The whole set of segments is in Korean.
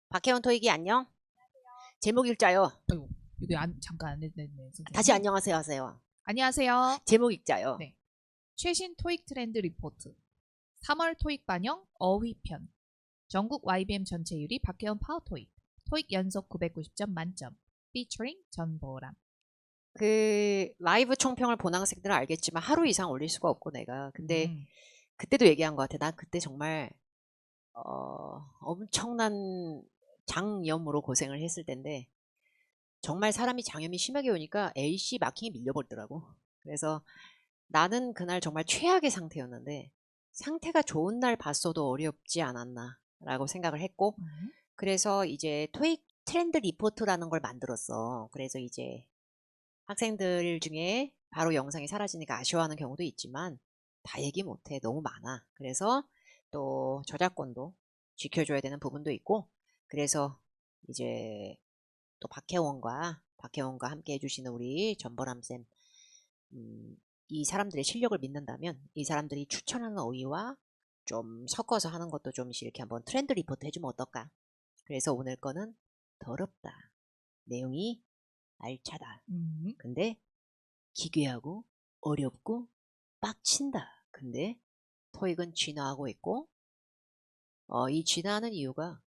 박혜원 토익이 안녕. 제목 읽자요. 아이고, 이거 잠깐 선생님. 다시 안녕하세요 하세요. 안녕하세요. 제목 읽자요. 네. 최신 토익 트렌드 리포트 3월 토익 반영 어휘편 전국 YBM 전체율이 박혜원 파워 토익 토익 연속 990점 만점 featuring 전보람. 그 라이브 총평을 본 학생들은 알겠지만 하루 이상 올릴 수가 없고 내가 근데 그때도 얘기한 것 같아. 난 그때 정말 엄청난 장염으로 고생을 했을 텐데 정말 사람이 장염이 심하게 오니까 LC 마킹이 밀려버리더라고. 그래서 나는 그날 정말 최악의 상태였는데 상태가 좋은 날 봤어도 어렵지 않았나 라고 생각을 했고 그래서 이제 토익 트렌드 리포트라는 걸 만들었어. 그래서 이제 학생들 중에 바로 영상이 사라지니까 아쉬워하는 경우도 있지만 다 얘기 못해. 너무 많아. 그래서 또 저작권도 지켜줘야 되는 부분도 있고 그래서 이제 또 박혜원과 함께 해주시는 우리 전보람쌤 이 사람들의 실력을 믿는다면 이 사람들이 추천하는 어휘와 좀 섞어서 하는 것도 좀 이렇게 한번 트렌드 리포트 해주면 어떨까. 그래서 오늘 거는 더럽다. 내용이 알차다. 근데 기괴하고 어렵고 빡친다. 근데 토익은 진화하고 있고 이 진화하는 이유가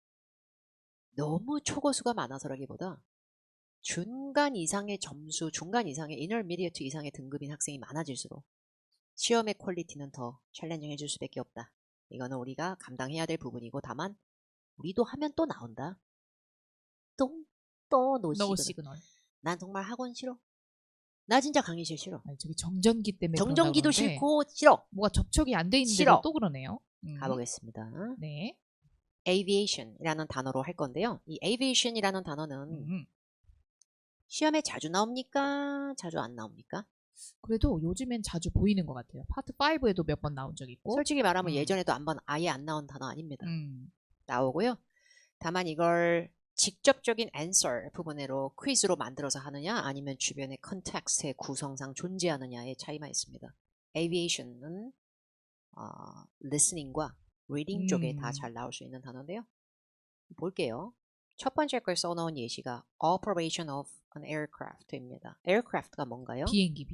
너무 초고수가 많아서라기보다 중간 이상의 점수, 중간 이상의 인터미디어트 이상의 등급인 학생이 많아질수록 시험의 퀄리티는 더 챌린징해질 수밖에 없다. 이거는 우리가 감당해야 될 부분이고 다만 우리도 하면 또 나온다. 또 노 시그널. 난 정말 학원 싫어. 나 진짜 강의실 싫어. 아니, 저기 정전기 때문에 정전기도 싫고 싫어. 뭐가 접촉이 안 돼 있는데 싫어. 또 그러네요. 가보겠습니다. 네. aviation이라는 단어로 할 건데요. 이 aviation이라는 단어는 시험에 자주 나옵니까? 자주 안 나옵니까? 그래도 요즘엔 자주 보이는 것 같아요. 파트 5에도 몇 번 나온 적 있고. 솔직히 말하면 예전에도 아예 안 나온 단어 아닙니다. 나오고요. 다만 이걸 직접적인 answer 부분으로 퀴즈로 만들어서 하느냐 아니면 주변의 컨텍스트의 구성상 존재하느냐의 차이만 있습니다. aviation은 listening과 reading 쪽에 다 잘 나올 수 있는 단어인데요. 볼게요. 첫 번째 걸 써놓은 예시가 operation of an aircraft입니다. aircraft가 뭔가요? 비행기.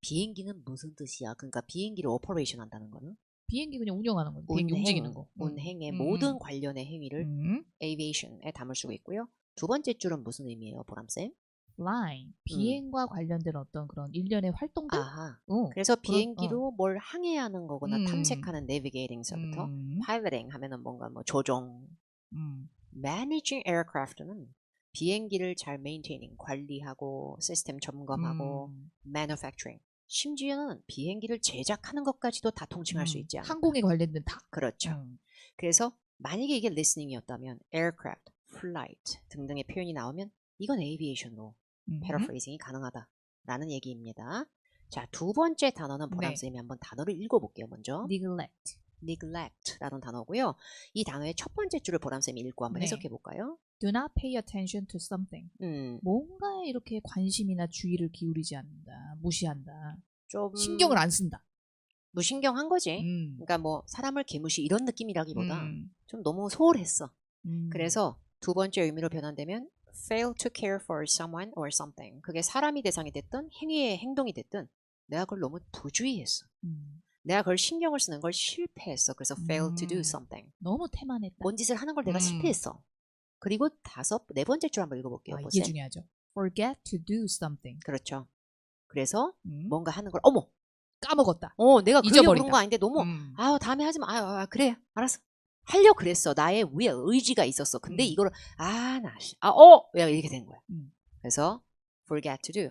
비행기는 무슨 뜻이야? 그러니까 비행기를 오퍼레이션 한다는 거는? 비행기 그냥 운영하는 거. 비행기 움직이는 거. 운행의 모든 관련의 행위를 aviation에 담을 수 있고요. 두 번째 줄은 무슨 의미예요, 보람쌤? flying. 비행과 관련된 어떤 그런 일련의 활동들? 아하. 그래서 비행기로 뭘 항해하는 거거나 탐색하는 navigating서부터 piloting 하면은 뭔가 뭐 조종. managing aircraft는 비행기를 잘 maintaining, 관리하고 시스템 점검하고 manufacturing. 심지어는 비행기를 제작하는 것까지도 다 통칭할 수 있지 않을까. 항공에 관련된 다. 그렇죠. 그래서 만약에 이게 listening이었다면 aircraft, flight 등등의 표현이 나오면 이건 aviation으로 paraphrasing이 가능하다라는 얘기입니다. 자, 두 번째 단어는 보람쌤이 한번 단어를 읽어볼게요. 먼저 neglect라는 단어고요. 이 단어의 첫 번째 줄을 보람쌤이 읽고 한번 해석해볼까요? Do not pay attention to something. 뭔가에 이렇게 관심이나 주의를 기울이지 않는다. 무시한다. 좀 신경을 안 쓴다. 무신경한 거지. 그러니까 뭐 사람을 개무시 이런 느낌이라기보다 좀 너무 소홀했어. 그래서 두 번째 의미로 변환되면 fail to care for someone or something. 그게 사람이 대상이 됐든 행동이 됐든 내가 그걸 너무 부주의했어. 내가 그걸 신경을 쓰는 걸 실패했어. 그래서 fail to do something. 너무 태만했다. 뭔 짓을 하는 걸 내가 실패했어. 그리고 네 번째 줄 한번 읽어볼게요. 이게 중요하죠. Forget to do something. 그렇죠. 그래서 뭔가 하는 걸 어머 까먹었다. 내가 그러려고 그런 거 아닌데 너무 다음에 하지 마. 그래 알았어. 하려고 그랬어. 나의 의지가 있었어. 근데 이거를 이렇게 된 거야. 그래서 forget to do,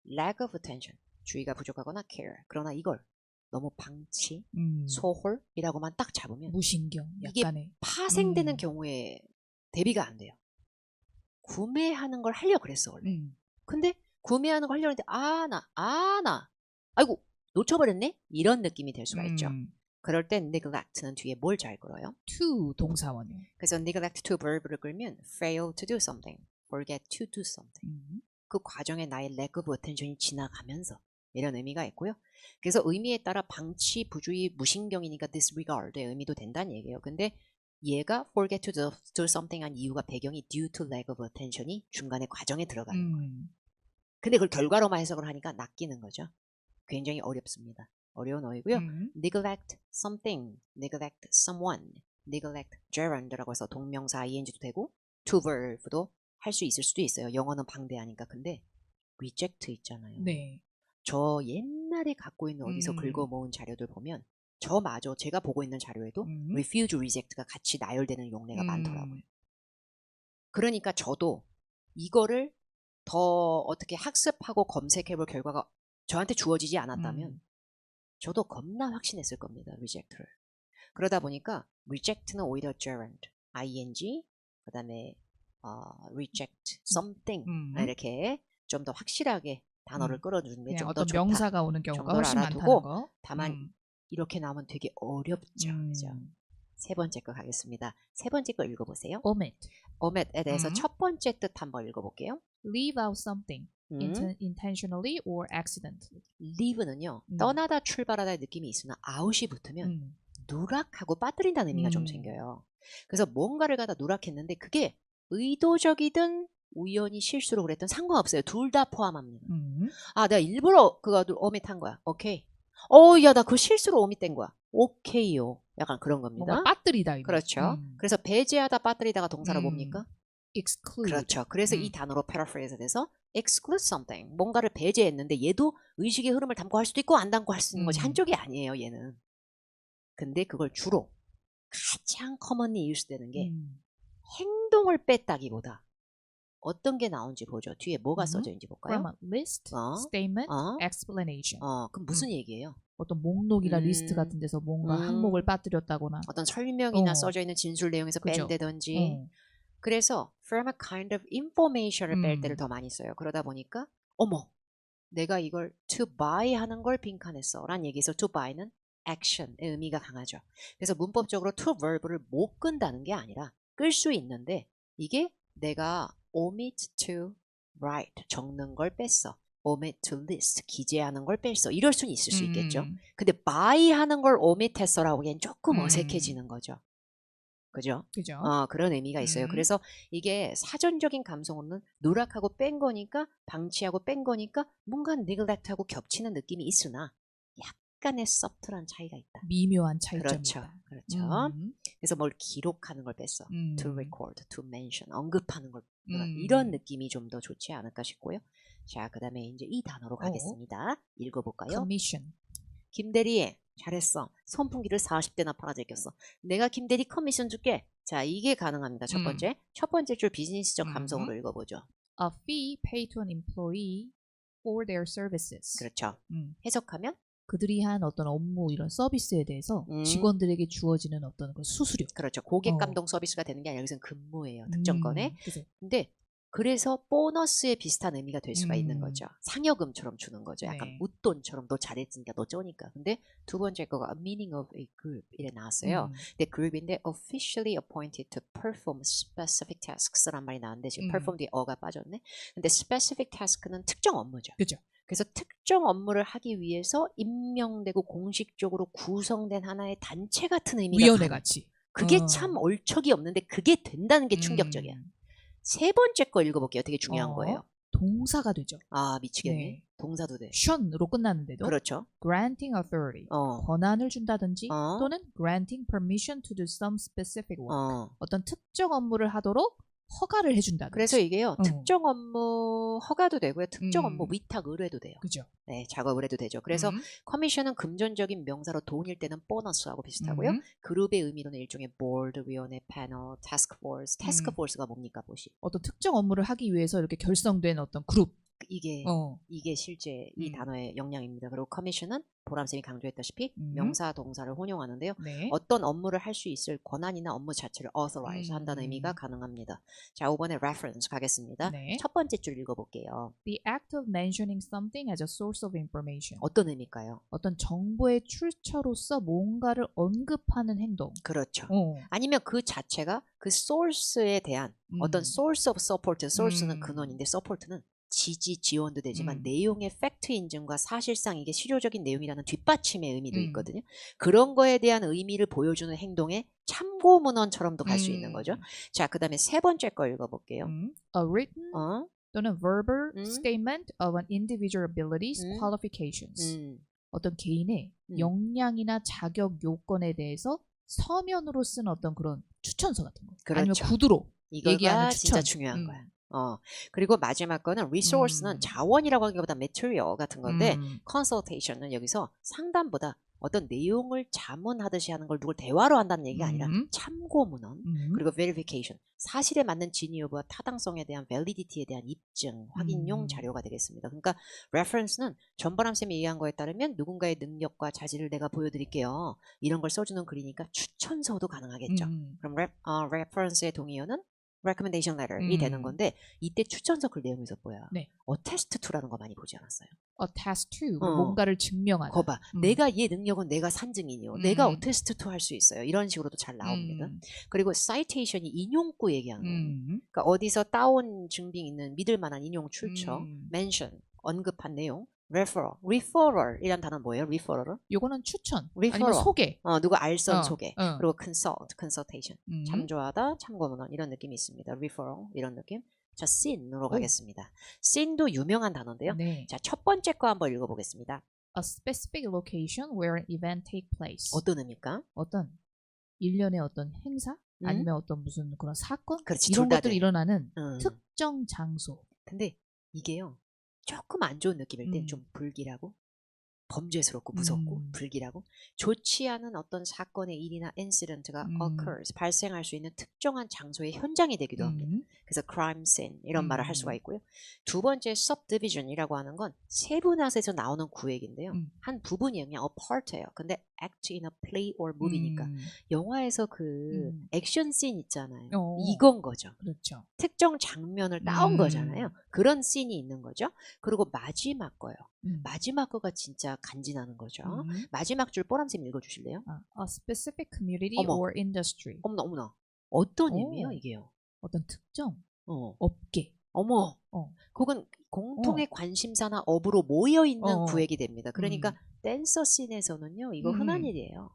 lack of attention, 주의가 부족하거나 care. 그러나 이걸 너무 방치, 소홀이라고만 딱 잡으면 무신경, 약간의 이게 파생되는 경우에 대비가 안 돼요. 구매하는 걸 하려고 그랬어 원래. 근데 구매하는 걸 하려고 했는데 아이고 놓쳐버렸네? 이런 느낌이 될 수가 있죠. 그럴 땐 neglect는 뒤에 뭘 잘 끌어요? to 동사원이에요. 그래서 neglect to verb를 끌면 fail to do something, forget to do something. 그 과정에 나의 lack of attention이 지나가면서 이런 의미가 있고요. 그래서 의미에 따라 방치, 부주의, 무신경이니까 disregard의 의미도 된다는 얘기예요. 근데 얘가 forget to do something 한 이유가 배경이 due to lack of attention이 중간에 과정에 들어가는 거예요. 근데 그걸 결과로만 해석을 하니까 낚이는 거죠. 굉장히 어렵습니다. 어려운 어휘고요. neglect something, neglect someone, neglect gerund라고 해서 동명사 ing도 되고 to verb도 할 수 있을 수도 있어요. 영어는 방대하니까. 근데 reject 있잖아요. 네. 저 옛날에 갖고 있는 어디서 긁어 모은 자료들 보면 저마저 제가 보고 있는 자료에도 refuse, reject가 같이 나열되는 용례가 많더라고요. 그러니까 저도 이거를 더 어떻게 학습하고 검색해볼 결과가 저한테 주어지지 않았다면 저도 겁나 확신했을 겁니다. reject를. 그러다 보니까 reject는 오히려 gerund, ing, 그 다음에 reject something 이렇게 좀 더 확실하게 단어를 끌어주는 게 좀 더 어떤 좋다. 명사가 오는 경우가 정도를 훨씬 많다는 알아두고 거. 다만 이렇게 나오면 되게 어렵죠. 그죠? 세 번째 거 가겠습니다. 세 번째 거 읽어보세요. omit. omit에 대해서 첫 번째 뜻 한번 읽어볼게요. leave out something intentionally or accidentally. leave는요. 떠나다 출발하다의 느낌이 있으나 out이 붙으면 누락하고 빠뜨린다는 의미가 좀 생겨요. 그래서 뭔가를 갖다 누락했는데 그게 의도적이든 우연히 실수로 그랬든 상관없어요. 둘 다 포함합니다. 아, 내가 일부러 그거 오밋한 거야. 오케이. 야, 나 그거 실수로 오밋된 거야. 오케이요. 약간 그런 겁니다. 뭔가 빠뜨리다. 그렇죠. 그래서 배제하다 빠뜨리다가 동사로 뭡니까? exclude. 그렇죠. 그래서 이 단어로 paraphrase 돼서 exclude something. 뭔가를 배제했는데 얘도 의식의 흐름을 담고 할 수도 있고 안 담고 할 수 있는 거지. 한쪽이 아니에요, 얘는. 근데 그걸 주로 가장 커먼리 유스되는 게 행동을 뺐다기보다 어떤 게 나온지 보죠. 뒤에 뭐가 써져 있는지 볼까요? From a list, statement, explanation. 그럼 무슨 얘기예요? 어떤 목록이나 리스트 같은 데서 뭔가 항목을 빠뜨렸다거나 어떤 설명이나 써져 있는 진술 내용에서 그죠. 뺀다든지. 그래서 from a kind of information을 뺄 때를 더 많이 써요. 그러다 보니까 어머, 내가 이걸 to buy 하는 걸 빈칸했어 라는 얘기에서 to buy는 action의 의미가 강하죠. 그래서 문법적으로 to verb를 못 끈다는 게 아니라 끌 수 있는데 이게 내가 omit to write 적는 걸 뺐어. omit to list 기재하는 걸 뺐어. 이럴 수는 있을 수 있겠죠. 근데 buy 하는 걸 omit 했어라고 하기엔 조금 어색해지는 거죠. 그죠? 그죠? 그런 의미가 있어요. 그래서 이게 사전적인 감성으로는 누락하고 뺀 거니까 방치하고 뺀 거니까 뭔가 neglect하고 겹치는 느낌이 있으나 약간의 서틀한 차이가 있다. 미묘한 차이점이다. 그렇죠. 그래서 뭘 기록하는 걸 뺐어. to record, to mention, 언급하는 걸 이런 느낌이 좀 더 좋지 않을까 싶고요. 자, 그 다음에 이제 이 단어로 가겠습니다. 읽어볼까요? commission. 김대리 잘했어. 선풍기를 40대나 팔아제꼈어. 내가 김대리 커미션 줄게. 자, 이게 가능합니다. 첫 번째. 첫 번째 줄 비즈니스적 감성으로 읽어보죠. A fee paid to an employee for their services. 그렇죠. 해석하면 그들이 한 어떤 업무 이런 서비스에 대해서 직원들에게 주어지는 어떤 그 수수료. 그렇죠. 고객 감동 서비스가 되는 게 아니라 여기서는 근무예요. 특정 건에. 근데 그래서 보너스에 비슷한 의미가 될 수가 있는 거죠. 상여금처럼 주는 거죠. 약간 네. 웃돈처럼 너 잘했으니까 너 쩌니까. 근데 두 번째 거가 a meaning of a group 이래 나왔어요. 근데 그룹인데 officially appointed to perform specific tasks란 말이 나왔는데 지금 perform 뒤에 어가 빠졌네. 근데 specific task는 특정 업무죠. 그죠. 그래서 특정 업무를 하기 위해서 임명되고 공식적으로 구성된 하나의 단체 같은 의미가 위원회 강해요. 같이. 그게 참 얼척이 없는데 그게 된다는 게 충격적이야. 세 번째 거 읽어볼게요. 되게 중요한 거예요. 동사가 되죠. 아, 미치겠네. 네. 동사도 돼. tion으로 끝나는데도 그렇죠. granting authority, 권한을 준다든지 또는 granting permission to do some specific work, 어떤 특정 업무를 하도록 허가를 해준다든지. 그래서 이게요. 특정 업무 허가도 되고요. 특정 업무 위탁 의뢰도 돼요. 그죠. 네, 작업 의뢰도 되죠. 그래서 커미션은 금전적인 명사로 돈일 때는 보너스하고 비슷하고요. 그룹의 의미로는 일종의 보드, 위원회, 패널, 태스크포스. 태스크포스가 뭡니까, 보시? 어떤 특정 업무를 하기 위해서 이렇게 결성된 어떤 그룹. 이게 실제 이 단어의 영향입니다. 그리고 커미션은 보람쌤이 강조했다시피 명사, 동사를 혼용하는데요. 네. 어떤 업무를 할 수 있을 권한이나 업무 자체를 authorize 한다는 의미가 가능합니다. 자, 5번에 reference 가겠습니다. 네. 첫 번째 줄 읽어볼게요. The act of mentioning something as a source of information. 어떤 의미일까요? 어떤 정보의 출처로서 뭔가를 언급하는 행동. 그렇죠. 아니면 그 자체가 그 source에 대한 어떤 source of support, source는 근원인데 support는 지지 지원도 되지만 음. 내용의 팩트 인증과 사실상 이게 실효적인 내용이라는 뒷받침의 의미도 음. 있거든요. 그런 거에 대한 의미를 보여주는 행동에 참고 문헌처럼도 갈 수 있는 거죠. 자, 그 다음에 세 번째 거 읽어볼게요. A written 어? 또는 verbal 음. statement of an individual abilities, 음. qualifications. 어떤 개인의 음. 역량이나 자격 요건에 대해서 서면으로 쓴 어떤 그런 추천서 같은 거. 아니면 그렇죠. 구두로 얘기하는 이거가 진짜 추천. 중요한 거야. 그리고 마지막 거는 resource는 음. 자원이라고 하기보다 material 같은 건데 음. consultation은 여기서 상담보다 어떤 내용을 자문하듯이 하는 걸 누굴 대화로 한다는 얘기가 아니라 참고 문헌 그리고 verification 사실에 맞는 진위 여부와 타당성에 대한 validity에 대한 입증 확인용 자료가 되겠습니다. 그러니까 reference는 전바람 쌤이 얘기한 거에 따르면 누군가의 능력과 자질을 내가 보여드릴게요. 이런 걸 써주는 글이니까 추천서도 가능하겠죠. 그럼 reference의 동의어는 recommendation letter이 되는 건데 이때 추천서 글 내용에서 뭐야? 네. attest to라는 거 많이 보지 않았어요? attest to 뭔가를 증명하다. 거봐. 내가 얘 능력은 내가 산증인이요. 내가 attest to 할 수 있어요. 이런 식으로도 잘 나옵니다. 그리고 citation이 인용구 얘기하는 거예요. 그러니까 어디서 따온 증빙 있는 믿을 만한 인용 출처, mention, 언급한 내용, referral 이란 단어는 뭐예요? referral은? 요거는 추천 referral. 아니면 소개. 누구 알선 소개. 어. 그리고 consultation. 참조하다, 참고문헌 이런 느낌이 있습니다. referral 이런 느낌. 자, scene으로 가겠습니다. scene도 유명한 단어인데요. 네. 자, 첫 번째 거 한번 읽어보겠습니다. A specific location where an event take place. 어떤 의미일까? 어떤 일련의 어떤 행사 아니면 어떤 무슨 그런 사건 그렇지, 이런 둘다 것들이 돼. 일어나는 특정 장소. 근데 이게요. 조금 안 좋은 느낌일 땐 좀 불길하고 범죄스럽고 무섭고 불길하고 좋지 않은 어떤 사건의 일이나 incident가 occurs 발생할 수 있는 특정한 장소의 현장이 되기도 합니다. 그래서 crime scene 이런 말을 할 수가 있고요. 두 번째 subdivision이라고 하는 건 세분화해서 나오는 구획인데요. 한 부분이 그냥 a part예요. 근데 act in a play or movie니까 영화에서 그 액션 씬 있잖아요. 이건 거죠. 그렇죠. 특정 장면을 따온 거잖아요. 그런 씬이 있는 거죠. 그리고 마지막 거요. 마지막 거가 진짜 간지나는 거죠. 마지막 줄 뽀람쌤 읽어주실래요? A specific community 어머. or industry. 어머나. 어떤 오. 의미예요 이게요? 어떤 특정 어. 업계. 어머. 어. 그건 공통의 관심사나 업으로 모여있는 구획이 됩니다. 그러니까 댄서 씬에서는요. 이거 흔한 일이에요.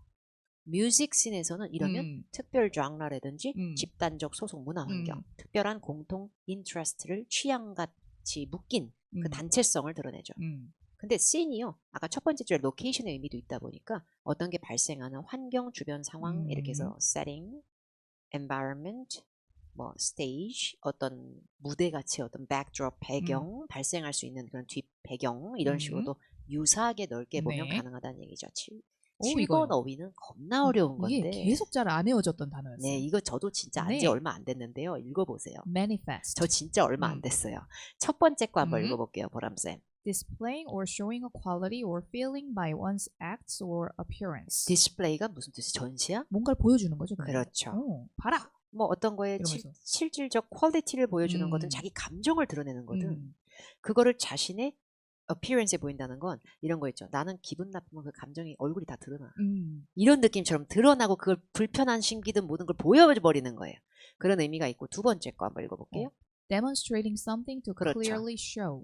뮤직 씬에서는 이러면 특별 장르라든지 집단적 소속 문화 환경, 특별한 공통 인트레스트를 취향같이 묶인 그 단체성을 드러내죠. 근데 씬이요. 아까 첫 번째 줄에 로케이션의 의미도 있다 보니까 어떤 게 발생하는 환경, 주변 상황 이렇게 해서 setting, environment, 뭐 stage, 어떤 무대같이 어떤 backdrop 배경 발생할 수 있는 그런 뒷 배경 이런 식으로도 유사하게 넓게 보면 네. 가능하다는 얘기죠. 오, 7번 이거요. 어휘는 겁나 어려운 이게 건데 계속 잘 안 외워졌던 단어였어요. 네, 이거 저도 진짜 안지 네. 얼마 안 됐는데요. 읽어보세요. manifest. 저 진짜 얼마 안 됐어요. 첫 번째 거 한번 읽어볼게요. 보람쌤. displaying or showing a quality or feeling by one's acts or appearance. 디스플레이가 무슨 뜻이 전시야? 뭔가를 보여주는 거죠. 그냥. 그렇죠. 봐라. 뭐 어떤 거에 이러면서. 실질적 퀄리티를 보여주는 거든 자기 감정을 드러내는 거든 그거를 자신의 appearance에 보인다는 건 이런 거 있죠. 나는 기분 나쁘면 그 감정이 얼굴이 다 드러나. 이런 느낌처럼 드러나고 그걸 불편한 심기든 모든 걸 보여버리는 거예요. 그런 의미가 있고 두 번째 거 한번 읽어볼게요. demonstrating something to 그렇죠. clearly show.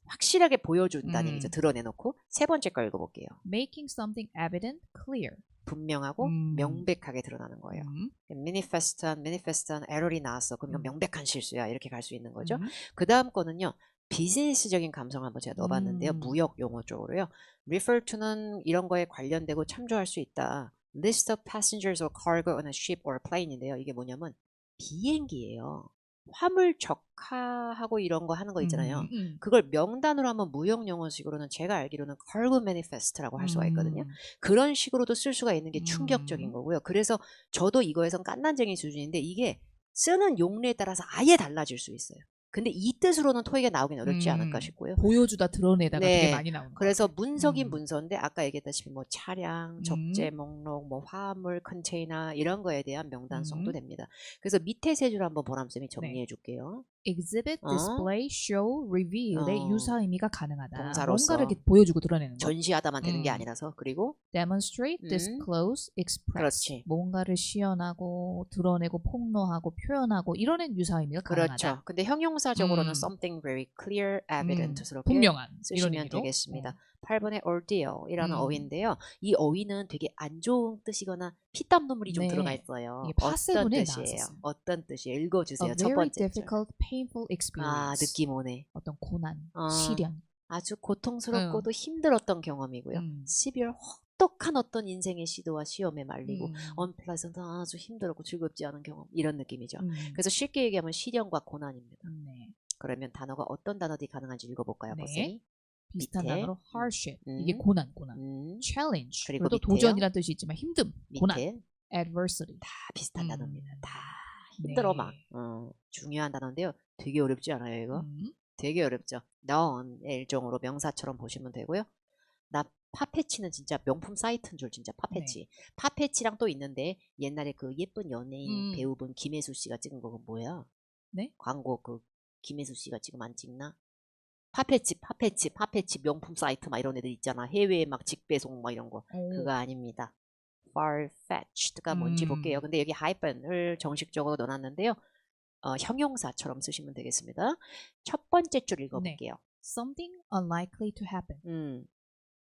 확실하게 보여준다는 얘기죠. 드러내놓고 세 번째 거 읽어볼게요. making something evident, clear. 분명하고 명백하게 드러나는 거예요. manifest한 에러리 나왔어. 그럼 이건 명백한 실수야. 이렇게 갈 수 있는 거죠. 그 다음 거는요. 비즈니스적인 감성을 한번 제가 넣어봤는데요. 무역 용어 쪽으로요. refer to는 이런 거에 관련되고 참조할 수 있다. list of passengers or cargo on a ship or plane인데요. 이게 뭐냐면 비행기예요. 화물 적하하고 이런 거 하는 거 있잖아요. 그걸 명단으로 하면 무역 용어식으로는 제가 알기로는 cargo manifest라고 할 수가 있거든요. 그런 식으로도 쓸 수가 있는 게 충격적인 거고요. 그래서 저도 이거에선 깐난쟁이 수준인데 이게 쓰는 용례에 따라서 아예 달라질 수 있어요. 근데 이 뜻으로는 토익에 나오긴 어렵지 않을까 싶고요. 보여주다 드러내다가 네. 되게 많이 나오는 그래서 문서긴 문서인데 아까 얘기했다시피 뭐 차량, 적재 목록, 뭐 화물, 컨테이너 이런 거에 대한 명단성도 됩니다. 그래서 밑에 세 줄 한번 보람쌤이 정리해 줄게요. exhibit, 어? display, show, reveal의 어. 유사 의미가 가능하다. 동사로서. 뭔가를 이렇게 보여주고 드러내는 거. 전시하다만 되는 게 음. 아니라서. 그리고 demonstrate, disclose, express. 그렇지. 뭔가를 시연하고 드러내고 폭로하고 표현하고 이런 유사 의미가 그렇죠. 가능하다. 근데 형용사적으로는 음. something very clear, evident스럽게 분명한 이런 쓰시면 의미로. 되겠습니다. 8번의 ordeal이라는 음. 어휘인데요. 이 어휘는 되게 안 좋은 뜻이거나 피땀 눈물이 좀 네. 들어가 있어요. 이게 어떤 파세븐에 뜻이에요? 나왔었어요. 어떤 뜻이에요? 읽어주세요. A 첫 very 번째 줄. difficult, painful 아, experience. 느낌 오네. 어떤 고난, 어, 시련. 아주 고통스럽고도 힘들었던 경험이고요. severe, 혹독한 어떤 인생의 시도와 시험에 말리고 unpleasant, 아주 힘들었고 즐겁지 않은 경험, 이런 느낌이죠. 그래서 쉽게 얘기하면 시련과 고난입니다. 네. 그러면 단어가 어떤 단어들이 가능한지 읽어볼까요, 네. 버쌤이? 비슷한 밑에. 단어로 hardship. 이게 고난. challenge. 그리고 또 밑에요? 도전이란 뜻이 있지만 힘듦, 고난. 밑에 adversity. 다 비슷한 단어입니다. 다 힘들어 막. 중요한 단어인데요. 되게 어렵지 않아요, 이거? 되게 어렵죠. 넌의 일종으로 명사처럼 보시면 되고요. 나 파페치는 진짜 명품 사이트인 줄 진짜 파페치. 파페치랑 또 있는데 옛날에 그 예쁜 연예인 배우분 김혜수 씨가 찍은 거 뭐야? 네? 광고 그 김혜수 씨가 지금 안 찍나? 파페치 명품 사이트 막 이런 애들 있잖아. 해외에 막 직배송 막 이런 거. 그거 아닙니다. farfetched가 뭔지 볼게요. 근데 여기 hyphen을 정식적으로 넣어놨는데요. 형용사처럼 쓰시면 되겠습니다. 첫 번째 줄 읽어볼게요. something unlikely to happen.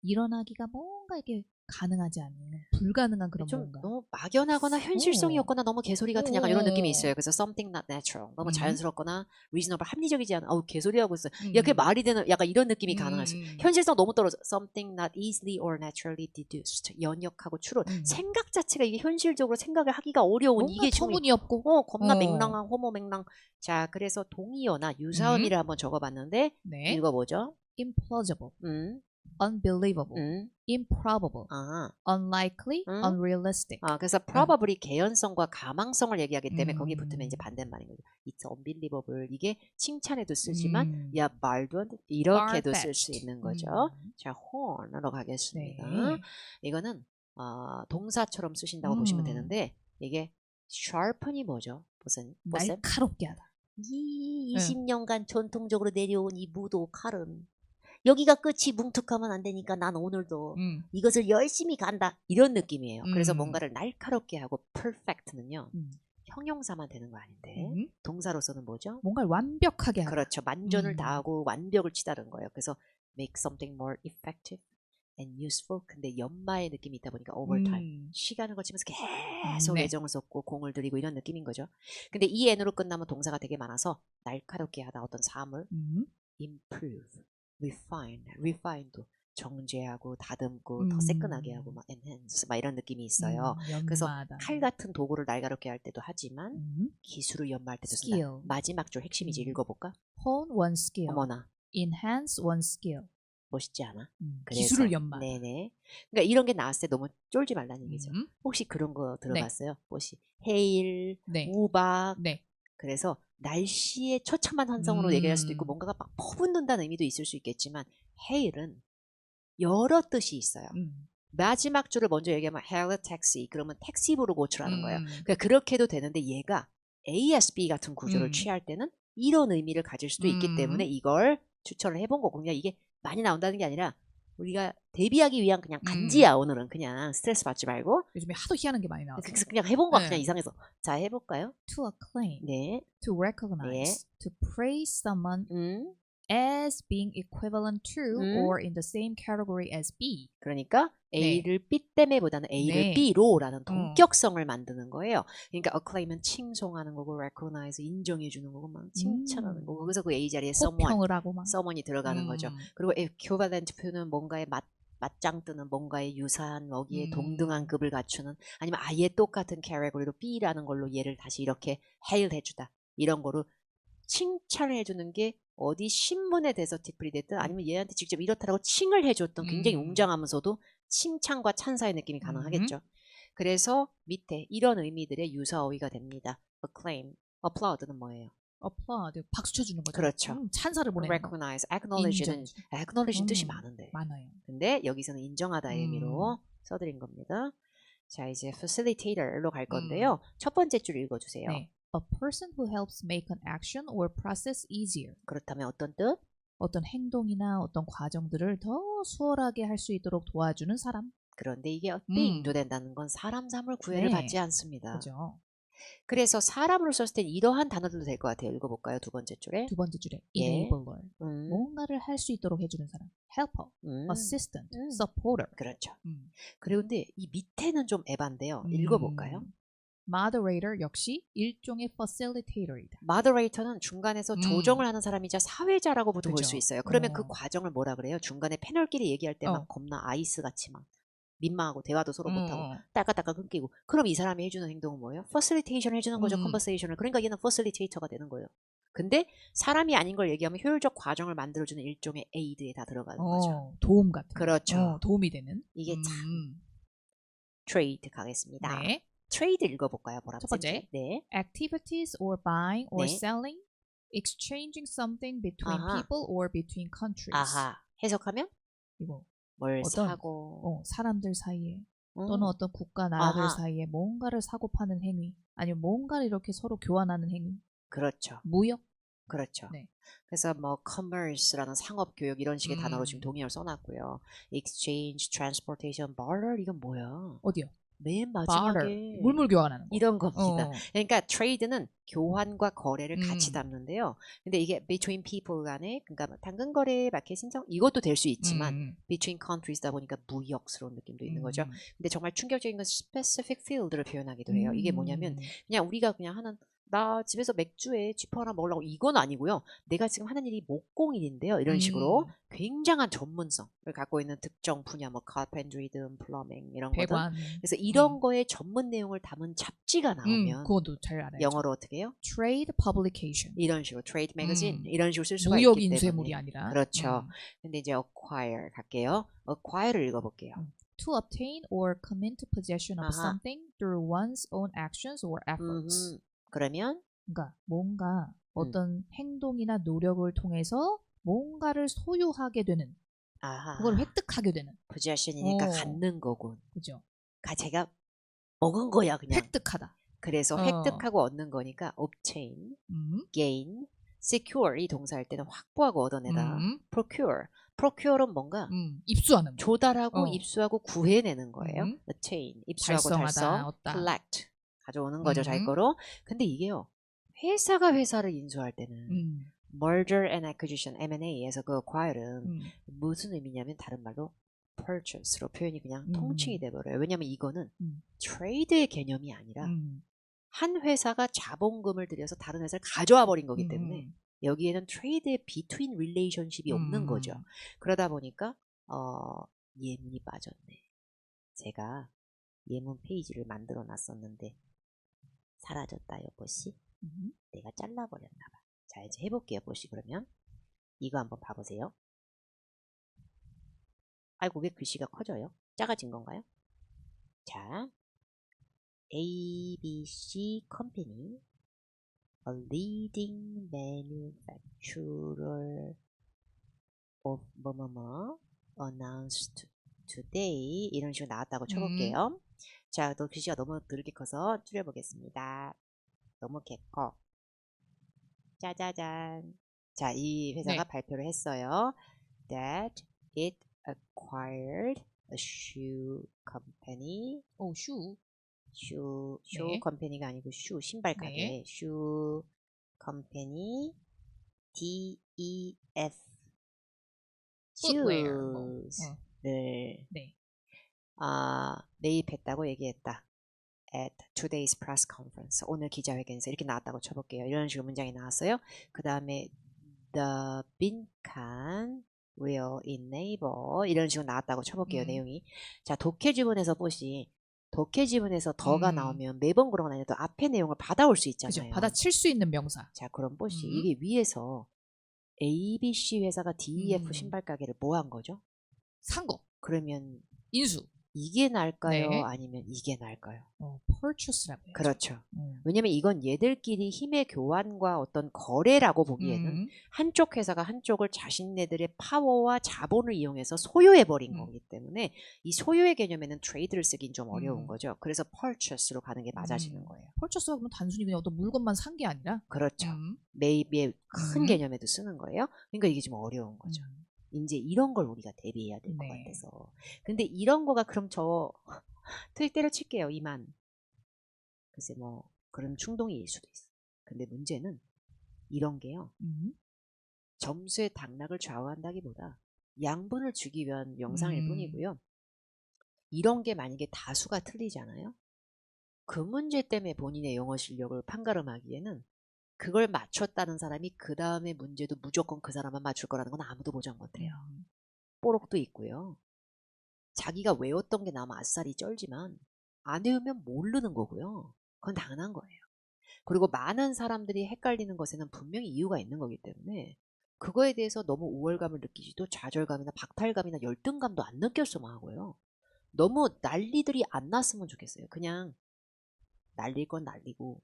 일어나기가 뭔가 이게 가능하지 않은 불가능한 그런 좀 뭔가. 너무 막연하거나 현실성이 없거나 너무 개소리 같은 약간 이런 느낌이 있어요. 그래서 something not natural. 너무 자연스럽거나 reasonable, 합리적이지 않은 개소리 하고 있어. 야, 그게 말이 되는 약간 이런 느낌이 가능하시. 현실성 너무 떨어져. something not easily or naturally deduced. 연역하고 추론. 생각 자체가 이게 현실적으로 생각을 하기가 어려운 이게 터무니없고. 겁나 맹랑한 호모맹랑. 자, 그래서 동의어나 유사의미를 한번 적어봤는데 네. 읽어보죠. implausible. unbelievable, improbable, unlikely, unrealistic. 그래서 probably 개연성과 가망성을 얘기하기 때문에 거기 붙으면 이제 반대말인 거죠. It's unbelievable. 이게 칭찬에도 쓰지만 야 말도 안 돼. 이렇게도 쓸 수 있는 거죠. 자, horn으로 가겠습니다. 네. 이거는 동사처럼 쓰신다고 보시면 되는데 이게 sharpen이 뭐죠? 보세요. 날카롭게 하다. 이 20년간 전통적으로 내려온 이 무도 칼은 여기가 끝이 뭉툭하면 안 되니까 난 오늘도 이것을 열심히 간다. 이런 느낌이에요. 그래서 뭔가를 날카롭게 하고 perfect는요. 형용사만 되는 거 아닌데 동사로서는 뭐죠? 뭔가를 완벽하게 하다. 그렇죠. 만전을 다하고 완벽을 치다는 거예요. 그래서 make something more effective and useful. 근데 연마의 느낌이 있다 보니까 overtime. 시간을 거치면서 계속 애정을 쏟고 공을 들이고 이런 느낌인 거죠. 근데 이 n으로 끝나면 동사가 되게 많아서 날카롭게 하다 어떤 사물 improve. refine도 정제하고 다듬고 더 새끈하게 하고 막 enhance 막 이런 느낌이 있어요. 그래서 칼 같은 도구를 날카롭게 할 때도 하지만 기술을 연마할 때도 쓴다. 마지막 줄 핵심이지. 읽어볼까? hone one skill. 어머나. enhance one skill. 멋있지 않아? 기술을 연마. 네네. 그러니까 이런 게 나왔을 때 너무 쫄지 말라는 얘기죠. 혹시 그런 거 들어봤어요? 혹시 해일, 우박. 그래서 날씨의 처참한 환상으로 얘기할 수도 있고 뭔가가 막 퍼붓는다는 의미도 있을 수 있겠지만 해일은 여러 뜻이 있어요. 마지막 줄을 먼저 얘기하면 hail a taxi 그러면 택시부로 고추라는 거예요. 그러니까 그렇게 해도 되는데 얘가 ASB 같은 구조를 취할 때는 이런 의미를 가질 수도 있기 때문에 이걸 추천을 해본 거고 그냥 이게 많이 나온다는 게 아니라 우리가 대비하기 위한 그냥 간지야. 오늘은 그냥 스트레스 받지 말고 요즘에 하도 희한한 게 많이 나와서 그래서 그냥 해본 거 그냥 이상해서 자 해볼까요? to acclaim, 네, to recognize, to praise someone as being equivalent to or in the same category as B. 그러니까 A를 B 때문에보다는 A를 B로라는 동격성을 만드는 거예요. 그러니까 acclaim은 칭송하는 거고 recognize 인정해주는 거고 막 칭찬하는 거고 그래서 그 A 자리에 someone이 들어가는 거죠. 그리고 equivalent 표현은 뭔가에 맞짱 뜨는 뭔가에 유사한 거기에 동등한 급을 갖추는 아니면 아예 똑같은 캐러고리로 B라는 걸로 얘를 다시 이렇게 hail 해주다 이런 거로 칭찬을 해주는 게 어디 신문에 대해서 디플이 됐든 아니면 얘한테 직접 이렇다라고 칭을 해줬던 굉장히 웅장하면서도 칭찬과 찬사의 느낌이 가능하겠죠. 그래서 밑에 이런 의미들의 유사어휘가 됩니다. acclaim, applaud는 뭐예요? applaud, 박수 쳐주는 거죠. 그렇죠. 찬사를 보내는 recognize, acknowledge는 뜻이 많은데 많아요. 근데 여기서는 인정하다의 의미로 써드린 겁니다. 자 이제 facilitator로 갈 건데요. 첫 번째 줄 읽어주세요. 네. A person who helps make an action or process easier. 그렇다면 어떤 뜻? 어떤 행동이나 어떤 과정들을 더 수월하게 할 수 있도록 도와주는 사람. 그런데 이게 어떻게 인도된다는 건 사람 삶을 구애를 네. 받지 않습니다. 그죠. 그래서 사람으로 썼을 땐 이러한 단어들도 될 것 같아요. 읽어볼까요? 두 번째 줄에. 두 번째 줄에 예. enabler. 음, 뭔가를 할 수 있도록 해주는 사람. helper, assistant, supporter. 그렇죠. 음. 그런데 이 밑에는 좀 에반데요. 읽어볼까요? moderator 역시 일종의 facilitator이다. moderator는 중간에서 조정을 하는 사람이자 사회자라고도 볼 수 그죠. 있어요. 그러면 그 과정을 뭐라 그래요? 중간에 패널끼리 얘기할 때 막 어. 겁나 아이스같이 막 민망하고 대화도 서로 못하고 어. 딸깍딸깍 끊기고 그럼 이 사람이 해주는 행동은 뭐예요? facilitation 해주는 거죠. 음. conversation을. 그러니까 얘는 facilitator가 되는 거예요. 근데 사람이 아닌 걸 얘기하면 효율적 과정을 만들어주는 일종의 aid에 다 들어가는 거죠. 도움 같은 거. 그렇죠. 도움이 되는. 이게 참 trade 가겠습니다. 네. trade 읽어볼까요? 첫 번째. 네. activities or buying or 네. selling, exchanging something between 아하. people or between countries. 아하. 해석하면 이거 뭘 어떤, 사고 사람들 사이에 또는 어떤 국가 나라들 아하. 사이에 뭔가를 사고 파는 행위 아니면 뭔가를 이렇게 서로 교환하는 행위. 그렇죠. 무역. 그렇죠. 네. 그래서 뭐 commerce라는 상업 교육 이런 식의 단어로 지금 동의어를 써놨고요. exchange, transportation, barter 이건 뭐야? 어디요? 맨 barter. 마지막에 물물 교환하는 거. 이런 겁니다. 어. 그러니까 trade는 교환과 거래를 같이 음. 담는데요. 근데 이게 between people 간에 그러니까 당근 거래, 마켓 신청 이것도 될 수 있지만 between countries다 보니까 무역스러운 느낌도 있는 거죠. 근데 정말 충격적인 건 specific field를 표현하기도 해요. 이게 뭐냐면 그냥 우리가 그냥 하는 나 집에서 맥주에 쥐포 하나 먹으려고 이건 아니고요. 내가 지금 하는 일이 목공일인데요. 이런 식으로 굉장한 전문성을 갖고 있는 특정 분야 뭐 carpentry든 plumbing 이런 거든. 배관. 그래서 이런 거에 전문 내용을 담은 잡지가 나오면 그것도 잘 알아요. 영어로 어떻게 해요? trade publication. 이런 식으로 trade magazine 이런 식으로 쓸 수가 무역 있기 인쇄물이 때문에 아니라. 그렇죠. 근데 이제 acquire 갈게요. acquire를 읽어볼게요. To obtain or come into possession of 아하. something through one's own actions or efforts. 그러면 그러니까 뭔가 어떤 행동이나 노력을 통해서 뭔가를 소유하게 되는, 아하. 그걸 획득하게 되는. possession이니까 갖는 거군. 그죠? 제가 먹은 거야 그냥. 획득하다. 그래서 획득하고 얻는 거니까 obtain, gain, secure 이 동사할 때는 확보하고 얻어내다. procure은 뭔가 입수하는 거. 조달하고 입수하고 구해내는 거예요. attain, 입수하고 달성하다, 달성, 얻다. collect, 가져오는 거죠 자기 거로. 근데 이게요. 회사가 회사를 인수할 때는 merger and acquisition, M&A에서 그 acquire은 무슨 의미냐면 다른 말로 purchase로 표현이 그냥 통칭이 돼버려요. 왜냐하면 이거는 trade의 개념이 아니라 한 회사가 자본금을 들여서 다른 회사를 가져와 버린 거기 때문에 여기에는 trade의 between relationship이 없는 거죠. 그러다 보니까 예문이 빠졌네. 제가 예문 페이지를 만들어 놨었는데 사라졌다 여보씨. 내가 잘라버렸나 봐. 자 이제 해볼게요 보시. 그러면 이거 한번 봐보세요. 아이고 왜 글씨가 커져요? 작아진 건가요? 자 ABC Company, a leading manufacturer of 뭐뭐뭐 announced today 이런 식으로 나왔다고 쳐볼게요. 자, 또 글씨가 너무 느리게 커서 줄여보겠습니다. 너무 개커. 짜자잔. 자, 이 회사가 발표를 했어요. That it acquired a shoe company. shoe. shoe 네. 컴퍼니가 아니고 신발 가게. 네. shoe company DEF shoes를 매입했다고 얘기했다. at today's press conference. 오늘 기자회견에서 이렇게 나왔다고 쳐볼게요. 이런 식으로 문장이 나왔어요. 그 다음에 the 빈칸 will enable 이런 식으로 나왔다고 쳐볼게요. 내용이. 자, 독해 지문에서 보시. 독해 지문에서 더가 나오면 매번 그런 건 아니라도 앞에 내용을 받아올 수 있잖아요. 그죠. 받아칠 수 있는 명사. 자, 그럼 보시. 이게 위에서 ABC 회사가 DEF 신발 가게를 뭐 한 거죠? 산 거. 그러면 인수. 이게 나을까요? 네. 아니면 이게 나을까요? purchase라고 해야죠. 그렇죠. 음. 왜냐면 이건 얘들끼리 힘의 교환과 어떤 거래라고 보기에는 한쪽 회사가 한쪽을 자신네들의 파워와 자본을 이용해서 소유해버린 거기 때문에 이 소유의 개념에는 트레이드를 쓰긴 좀 어려운 거죠. 그래서 purchase로 가는 게 맞아지는 거예요. purchase가 그러면 단순히 그냥 어떤 물건만 산 게 아니라 그렇죠. 음. 매입의 큰 음. 개념에도 쓰는 거예요. 그러니까 이게 좀 어려운 거죠. 이제 이런 걸 우리가 대비해야 될 것 네. 같아서. 근데 이런 거가 그럼 저 토익 때려칠게요. 2만. 글쎄 뭐 그런 충동일 수도 있어. 근데 문제는 이런 게요. 점수의 당락을 좌우한다기보다 양분을 주기 위한 명상일 뿐이고요. 이런 게 만약에 다수가 틀리잖아요. 그 문제 때문에 본인의 영어 실력을 판가름하기에는 그걸 맞췄다는 사람이 그 다음에 문제도 무조건 그 사람만 맞출 거라는 건 아무도 보장 못해요. 뽀록도 있고요. 자기가 외웠던 게 나면 아싸리 쩔지만 안 외우면 모르는 거고요. 그건 당연한 거예요. 그리고 많은 사람들이 헷갈리는 것에는 분명히 이유가 있는 거기 때문에 그거에 대해서 너무 우월감을 느끼지도 좌절감이나 박탈감이나 열등감도 안 느꼈으면 하고요. 너무 난리들이 안 났으면 좋겠어요. 그냥 날릴 건 날리고.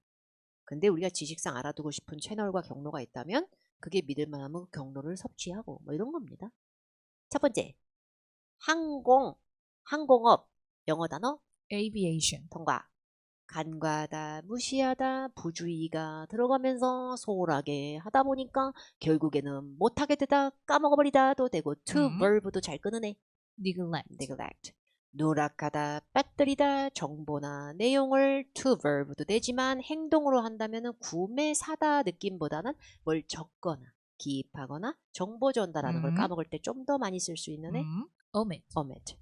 근데 우리가 지식상 알아두고 싶은 채널과 경로가 있다면 그게 믿을 만하면 경로를 섭취하고 뭐 이런 겁니다. 첫 번째, 항공업, 영어 단어 aviation. 통과. 간과하다, 무시하다, 부주의가 들어가면서 소홀하게 하다 보니까 결국에는 못하게 되다, 까먹어버리다도 되고 to verb도 잘 끊으네. neglect. 누락하다, 빠뜨리다, 정보나 내용을 to verb도 되지만 행동으로 한다면 구매, 사다 느낌보다는 뭘 적거나 기입하거나 정보 전달하는 걸 까먹을 때 좀 더 많이 쓸 수 있는 애 omit.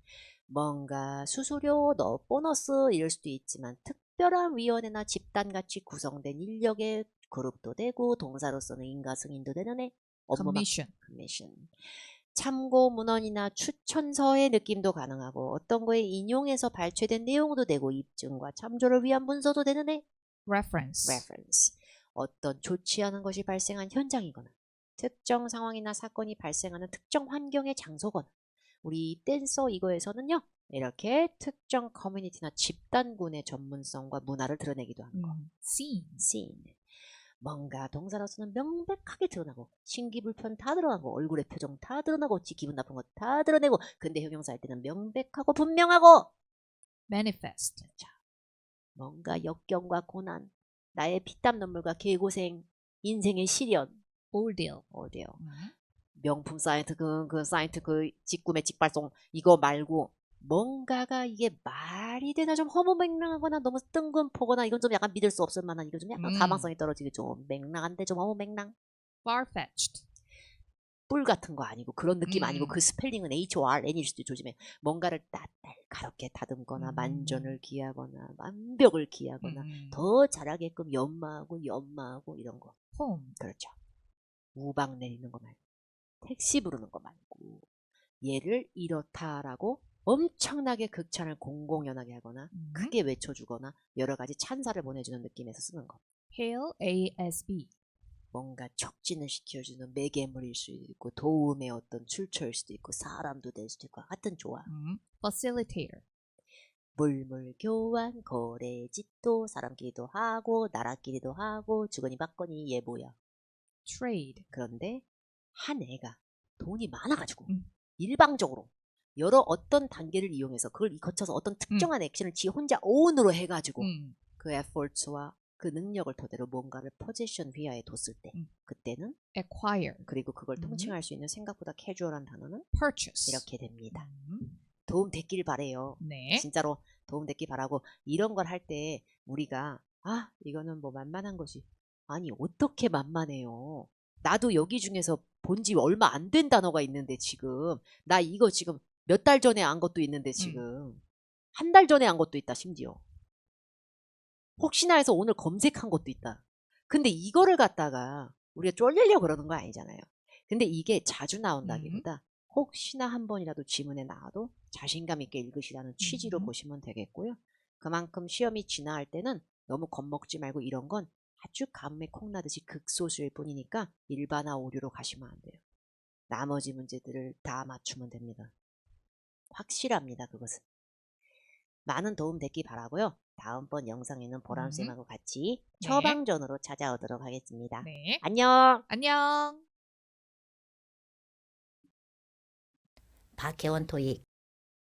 뭔가 수수료, 너 보너스 이럴 수도 있지만 특별한 위원회나 집단같이 구성된 인력의 그룹도 되고 동사로서는 인가 승인도 되는 애 commission. 참고 문헌이나 추천서의 느낌도 가능하고 어떤 거에 인용해서 발췌된 내용도 되고 입증과 참조를 위한 문서도 되는 애 reference. 어떤 좋지 않은 것이 발생한 현장이거나 특정 상황이나 사건이 발생하는 특정 환경의 장소거나 우리 댄서 이거에서는요. 이렇게 특정 커뮤니티나 집단군의 전문성과 문화를 드러내기도 하는 거. scene. 뭔가 동사로서는 명백하게 드러나고 신기불편 다 드러나고 얼굴의 표정 다 드러나고 어찌 기분 나쁜 거 다 드러내고 근데 형용사 할 때는 명백하고 분명하고 manifest. 뭔가 역경과 고난 나의 피땀 눈물과 개고생 인생의 시련 ordeal. 명품 사이트 그 사이트 그 직구매 직발송 이거 말고 뭔가가 이게 말이 되나 좀 허무맹랑하거나 너무 뜬금포거나 이건 좀 약간 믿을 수 없을 만한 이건 좀 약간 가망성이 떨어지게 좀 맹랑한데 좀 허무맹랑 far-fetched. 뿔 같은 거 아니고 그런 느낌 아니고 그 스펠링은 HORN일 수도 조심해. 뭔가를 날카롭게 다듬거나 만전을 기하거나 완벽을 기하거나 더 잘하게끔 연마하고 이런 거. 그렇죠. 우박 내리는 거 말고 택시 부르는 거 말고 얘를 이렇다라고 엄청나게 극찬을 공공연하게 하거나 크게 외쳐주거나 여러 가지 찬사를 보내주는 느낌에서 쓰는 거. hail ASB. 뭔가 촉진을 시켜주는 매개물일 수도 있고 도움의 어떤 출처일 수도 있고 사람도 될 수도 있고 하여튼 좋아. facilitator. 물물 교환 거래 짓도 사람끼리도 하고 나라끼리도 하고 주거니 받거니 얘 뭐야. trade. 그런데 한 애가 돈이 많아가지고 일방적으로 여러 어떤 단계를 이용해서 그걸 거쳐서 어떤 특정한 액션을 지 혼자 오운으로 해가지고 그 efforts와 그 능력을 토대로 뭔가를 포지션 휘하에 뒀을 때 그때는 acquire. 그리고 그걸 통칭할 수 있는 생각보다 캐주얼한 단어는 purchase. 이렇게 됩니다. 도움 됐길 바래요. 네. 진짜로 도움 됐길 바라고 이런 걸 할 때 우리가 이거는 뭐 만만한 것이 아니 어떻게 만만해요. 나도 여기 중에서 본지 얼마 안 된 단어가 있는데 지금 나 이거 지금 몇 달 전에 안 것도 있는데 지금 한 달 전에 안 것도 있다 심지어. 혹시나 해서 오늘 검색한 것도 있다. 근데 이거를 갖다가 우리가 쫄리려고 그러는 거 아니잖아요. 근데 이게 자주 나온다기보다 혹시나 한 번이라도 지문에 나와도 자신감 있게 읽으시라는 취지로 보시면 되겠고요. 그만큼 시험이 지나할 때는 너무 겁먹지 말고 이런 건 아주 가뭄에 콩나듯이 극소수일 뿐이니까 일반화 오류로 가시면 안 돼요. 나머지 문제들을 다 맞추면 됩니다. 확실합니다. 그것은. 많은 도움 됐기 바라고요. 다음번 영상에는 보람쌤하고 같이 네. 처방전으로 찾아오도록 하겠습니다. 네. 안녕. 안녕. 박혜원 토익